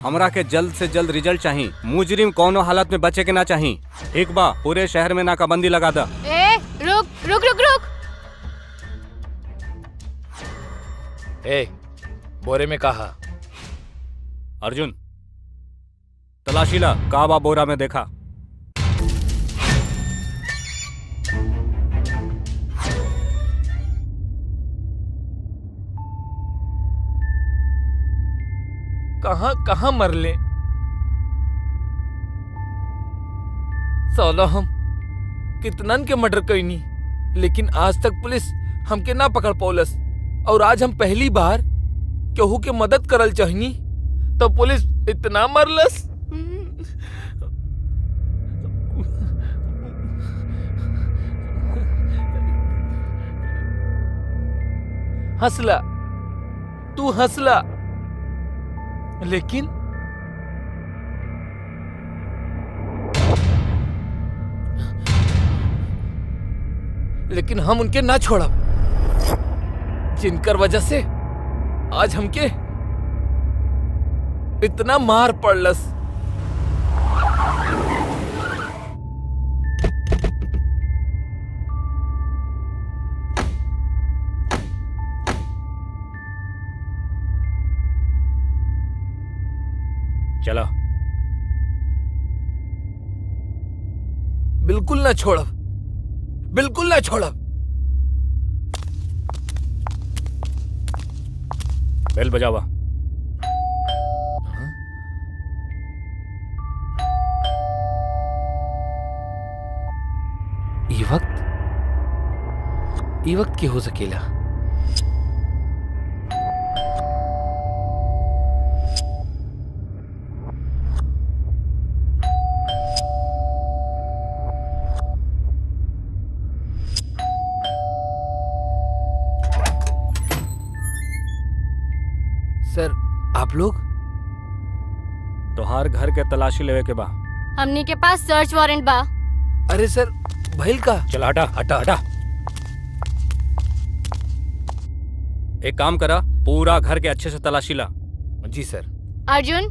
हमरा के जल्द से जल्द रिजल्ट चाहिए। मुजरिम कौनो हालत में बचे के ना चाहिए। ठीक बा, पूरे शहर में नाकाबंदी लगा दा। ए, रुक रुक रुक रुक। ए, बोरे में कहा? अर्जुन तलाशी ला, काबा बोरा में देखा। कहाँ कहाँ मरले साला। हम कितनन के मर्डर कईनी, लेकिन आज तक पुलिस हमके ना पकड़ पौलस। और आज हम पहली बार केहू के मदद करल चाहनी तो पुलिस इतना मरलस। हंसला, तू हंसला, लेकिन हम उनके ना छोड़ा, जिनकर वजह से आज हमके इतना मार पड़लस। चला, बिल्कुल ना छोड़ब, बिल्कुल ना छोड़ब। बेल बजावा। ई वक्त की हो सकेला? सर, आप लोग? तोहार घर के तलाशी लेवे के बा। हमनी के पास सर्च वारंट बा। अरे सर, भइल का? चला, हटा हटा हटा। एक काम करा, पूरा घर के अच्छे से तलाशी ला। जी सर। अर्जुन,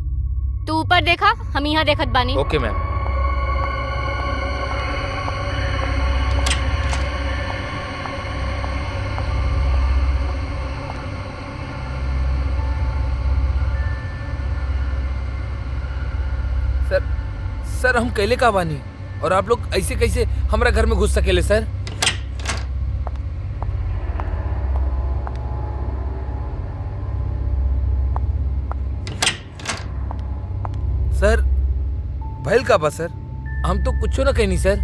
तू ऊपर देखा, हम यहाँ देखत बानी। ओके मैम। सर हम कैले का बानी, और आप लोग ऐसे कैसे हमारा घर में घुस सकेले सर? सर भइल का बा सर? हम तो कुछ ना कहनी सर।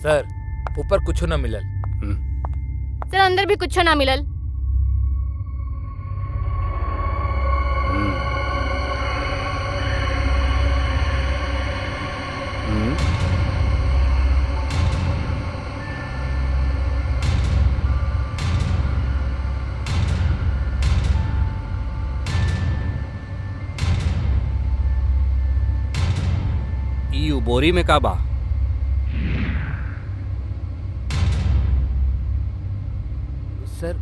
सर ऊपर कुछ ना मिलल। सर अंदर भी कुछ ना मिलल। ई बोरी में का बा? सर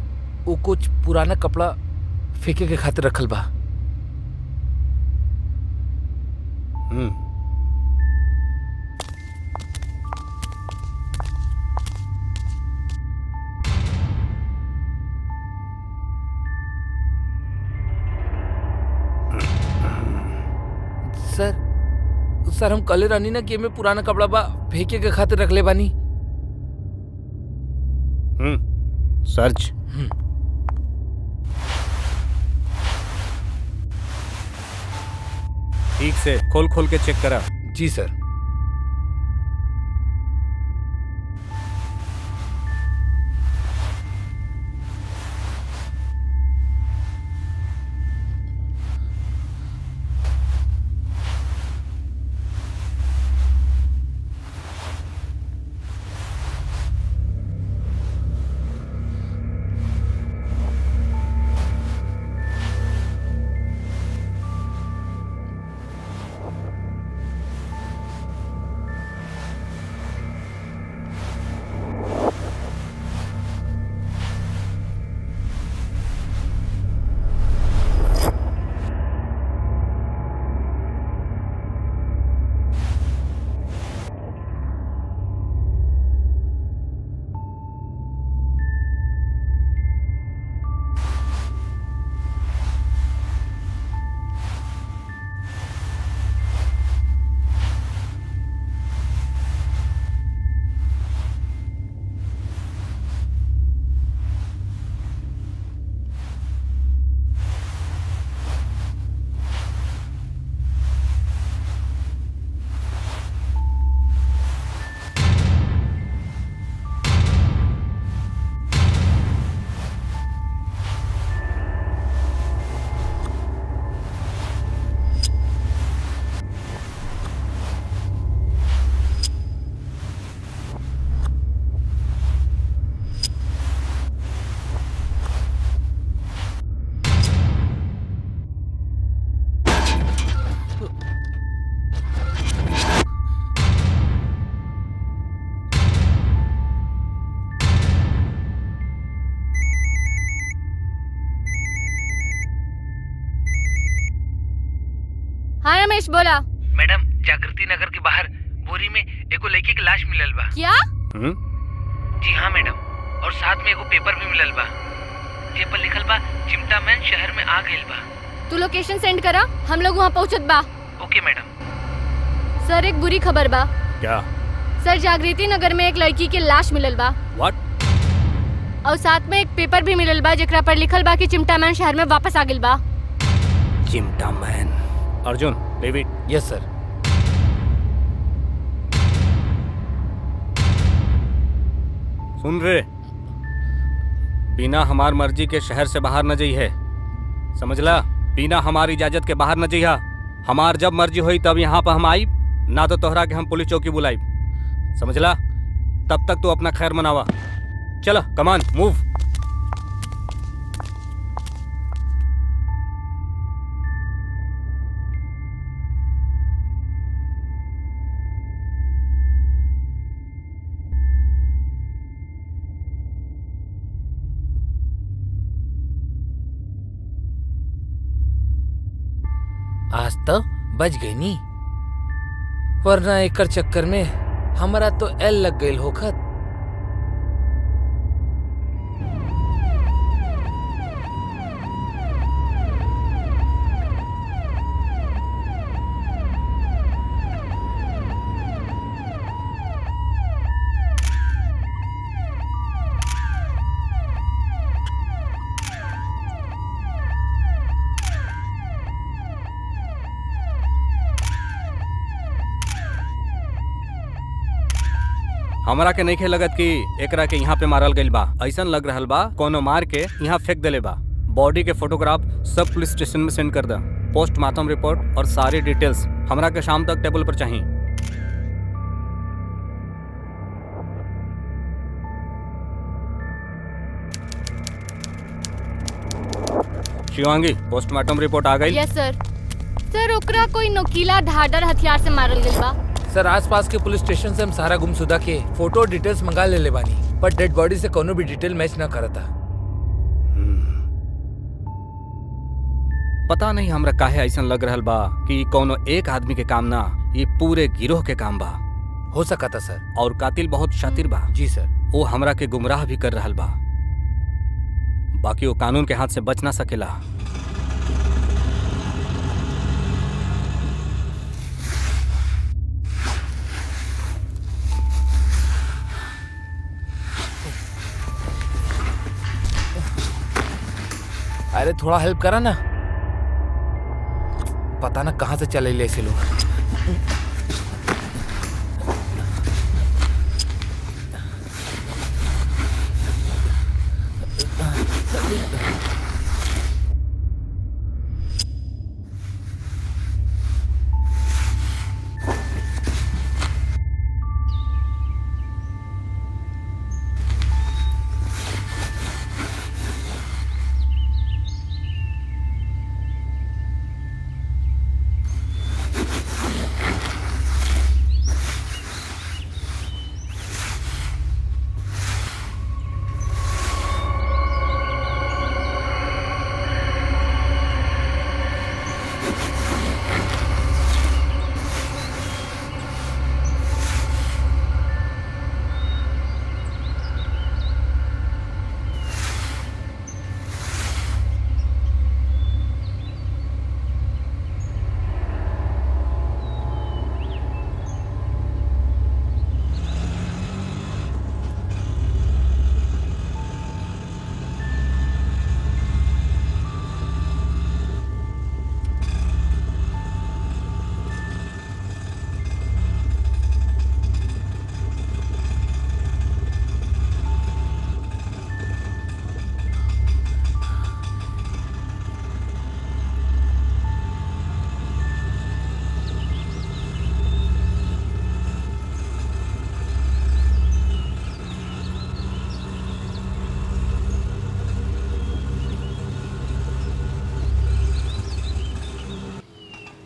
वो कुछ पुराना कपड़ा फेंके के खातिर रखल बा। सर हम कले रानी ना कि में पुराना कपड़ा बा फेंके के खातिर रख ले बानी। सर्च। ठीक से खोल खोल के चेक करा। जी सर। हाँ रमेश बोला। मैडम जागृति नगर के बाहर बोरी में एगो लड़की की लाश मिलल बा। क्या? जी हाँ मैडम, और साथ में एगो पेपर भी मिलल बा, जे पर लिखल बा चिमटा मैन शहर में आ गइल बा। तू लोकेशन सेंड करा, हम लोग वहाँ पहुँचत बा। ओके मैडम। सर एक बुरी खबर बा। क्या? सर जागृति नगर में एक लड़की की लाश मिलल बा। व्हाट? और साथ में एक पेपर भी मिलल बा जेकरा पर लिखल बा कि चिमटा मैन शहर में वापस आ गइल बा। चिमटा मैन। अर्जुन, डेविड। यस सर। सुन रे, बिना हमार मर्जी के शहर से बाहर न जाइए, समझला? बिना हमारी इजाजत के बाहर न जाइए। हमार जब मर्जी हुई तब यहाँ पर हम आई, ना तो तोहरा के हम पुलिस चौकी बुलाई, समझला? तब तक तू अपना खैर मनावा। चला, कमान, मूव। आज तो बच गई नी, वरना एकर चक्कर में हमारा तो एल लग गई होखत। हमरा के नइखे लगत कि एकरा के यहाँ पे मारल गइल बा। ऐसन लग रहल बा कोनो मार के यहाँ फेंक देले बा। बॉडी के फोटोग्राफ सब पुलिस स्टेशन में सेंड कर दा। पोस्टमार्टम रिपोर्ट और सारी डिटेल्स हमरा के शाम तक टेबल पर चाहिए। शिवांगी, पोस्टमार्टम रिपोर्ट आ गई? यस सर। सर ओकरा कोई नोकीला धारदार हथियार से मारल गइल बा। सर आसपास के पुलिस स्टेशन से हम सारा गुमशुदा के फोटो डिटेल्स मंगा ले बानी, पर डेड बॉडी से कोनो भी डिटेल मैच ना करता। पता नहीं हमरा काहे ऐसा लग रहल बा कि कोनो एक आदमी के काम ना, ये पूरे गिरोह के काम बा। हो सका था सर। और कातिल बहुत शातिर बा। जी सर। वो हमरा के गुमराह भी कर रहल बा, बाकी वो कानून के हाथ से बच ना सकेला। अरे थोड़ा हेल्प करा ना, पता ना कहां से चले ले ऐसे लोग।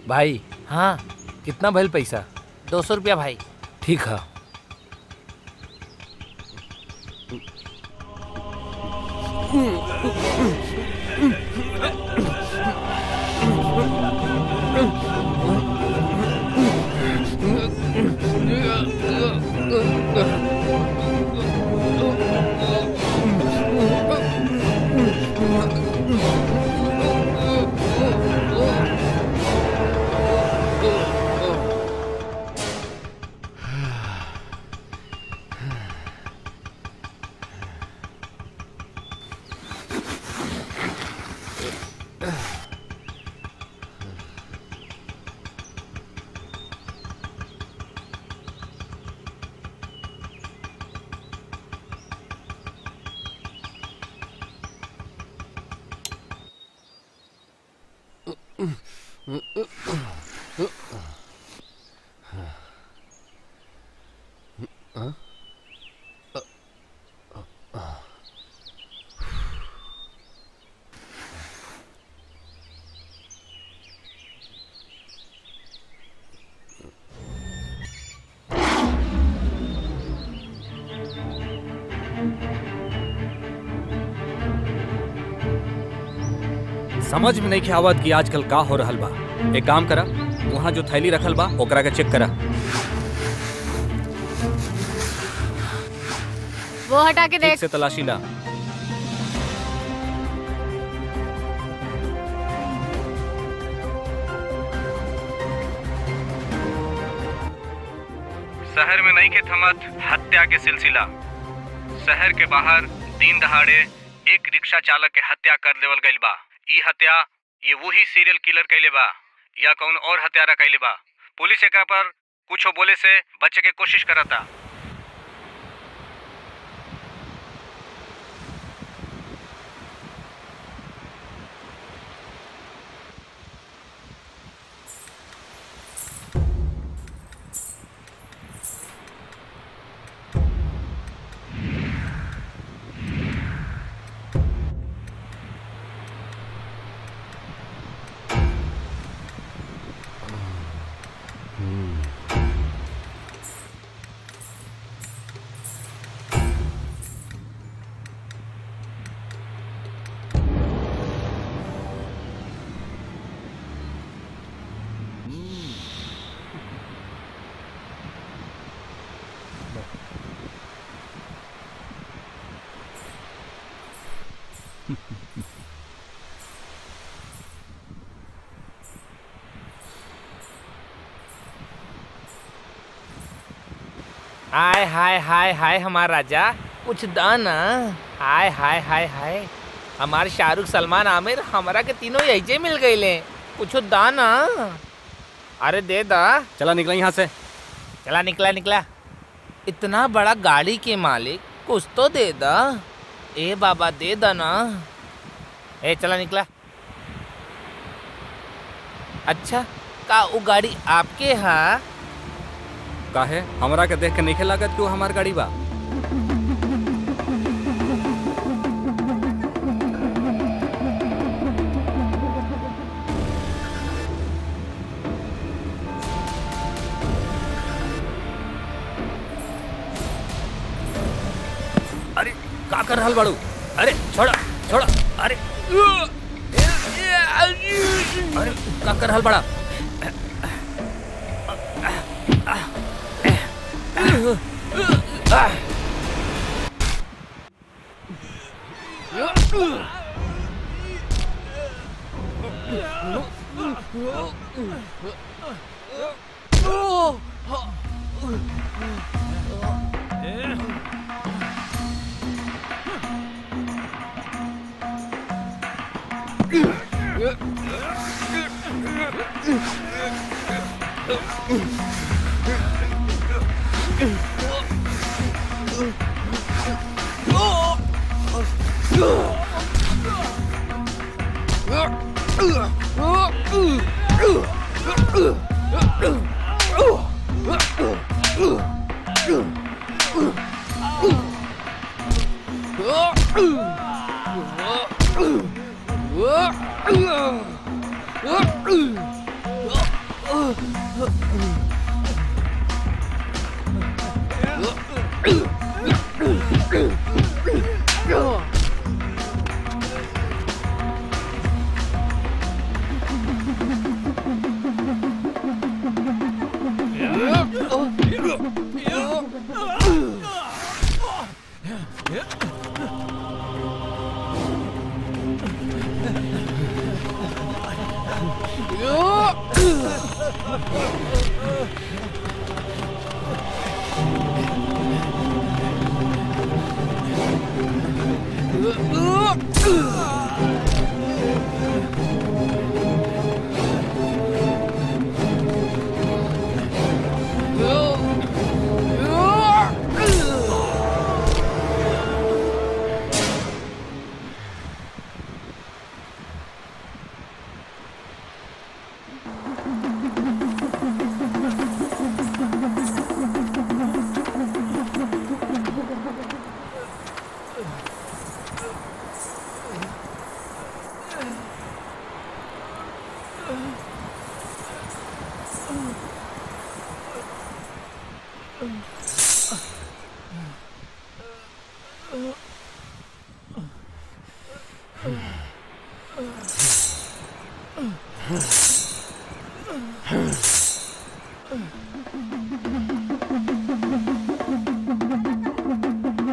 भाई हाँ कितना भइल पैसा? 200 रुपया भाई। ठीक है। समझ में नहीं आवत कि आजकल का हो रहल बा। एक काम करा, वहाँ जो थैली रखल बा ओकरा के चेक करा। वो हटा के ठीक देख। से तलाशी ला। शहर में नहीं के थमत हत्या के सिलसिला। शहर के बाहर दिन दहाड़े एक रिक्शा चालक के हत्या कर देवल गइल बा। ई हत्या ये वही सीरियल किलर कैले बा या कौन और हत्यारा कैले बा। पुलिस एकरा पर कुछ बोले से बचे के कोशिश करता। हाय हाय हाय हाय हमारा राजा, कुछ दाना। हाय हाय हाय हाय हमारे शाहरुख सलमान आमिर हमारा के तीनों यही मिल गए। कुछ दाना। अरे दे दा। चला निकला यहाँ से। चला निकला निकला। इतना बड़ा गाड़ी के मालिक, कुछ तो दे दा। ए बाबा दे दा ना। ए चला निकला। अच्छा का वो गाड़ी आपके है? काहे हमरा के देख के नहीं लागत कि वो हमार गाड़ी बा। अरे का कर रहल बाड़ू? अरे छोड़ा छोड़ा। अरे अरे का कर रहल बाड़ा? Oh.